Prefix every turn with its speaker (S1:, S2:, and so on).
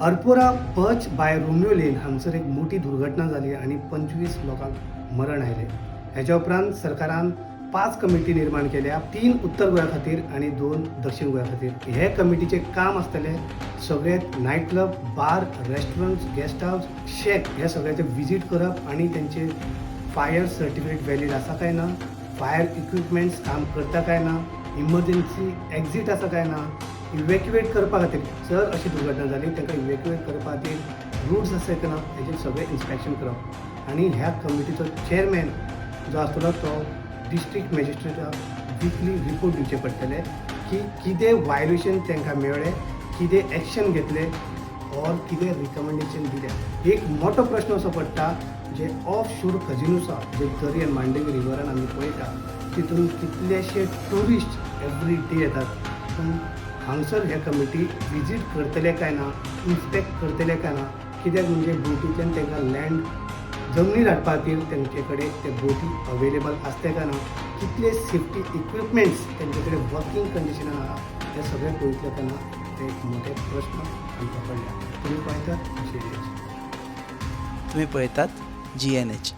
S1: अरपोरा पच by Romeo Lane हांगसर एक मोठी दुर्घटना जाली आणि 25 लोकांक मरण आयले. हेच्या उपरांत सरकारान 5 कमिटी निर्माण केल्या, 3 उत्तर गोंया खातीर आणि 2 दक्षिण गोंया खातीर. हे कमिटीचे काम आसतले सगळे नायट क्लब, बार, रेस्टॉरंट्स, गेस्ट हाऊस, शेक हे सगळ्याचे विजीट करप आणि त्यांचे फायर सर्टिफिकेट वॅलीड आसा काय ना, फायर इक्विपमेंट्स काम करता काय ना, इमर्जन्सी एक्झिट आसा काय ना, इवॅक्युएट करपा खातीर जर अशी दुर्घटना जाली तांकां इवॅक्युएट करपा खातीर रूट्स आसा काय ना हेजें सगळें इन्स्पेक्शन करप. आणि ह्या कमिटीचो चेअरमॅन जो आसतलो तो डिस्ट्रिक्ट मॅजिस्ट्रेटाक विकली रिपोर्ट दिवचे पडटले की कितें वायलेशन तांकां मेळ्ळें, कितें एक्शन घेतले और कितें रिकमेंडेशन दिलें. एक मोठो प्रश्न असो पडटा जे ऑफ शोर कजिनोस आसा जे दर्यान मांडेवी रिवरान आमी पळयता तितून कितलेशे टुरिस्ट एवरी डे येतात. पूण हांगसर हे कमिटी विजीट करतले काय ना, इन्स्पेक्ट करतले काय ना, कित्याक म्हणजे बोटींतल्यान तांकां लँड जमनीर हाडपा खातीर तेंचे कडेन ते बोटी अवेलेबल आसते काय ना, कितले सेफ्टी इक्विपमेंट्स तेंचे कडेन वर्किंग कंडिशनान आसा हे सगळें पळयतले तेन्ना ते एक मोठे प्रश्न आमकां पडल्या. तुमी पळयतात
S2: तुम्ही पळयतात GNH.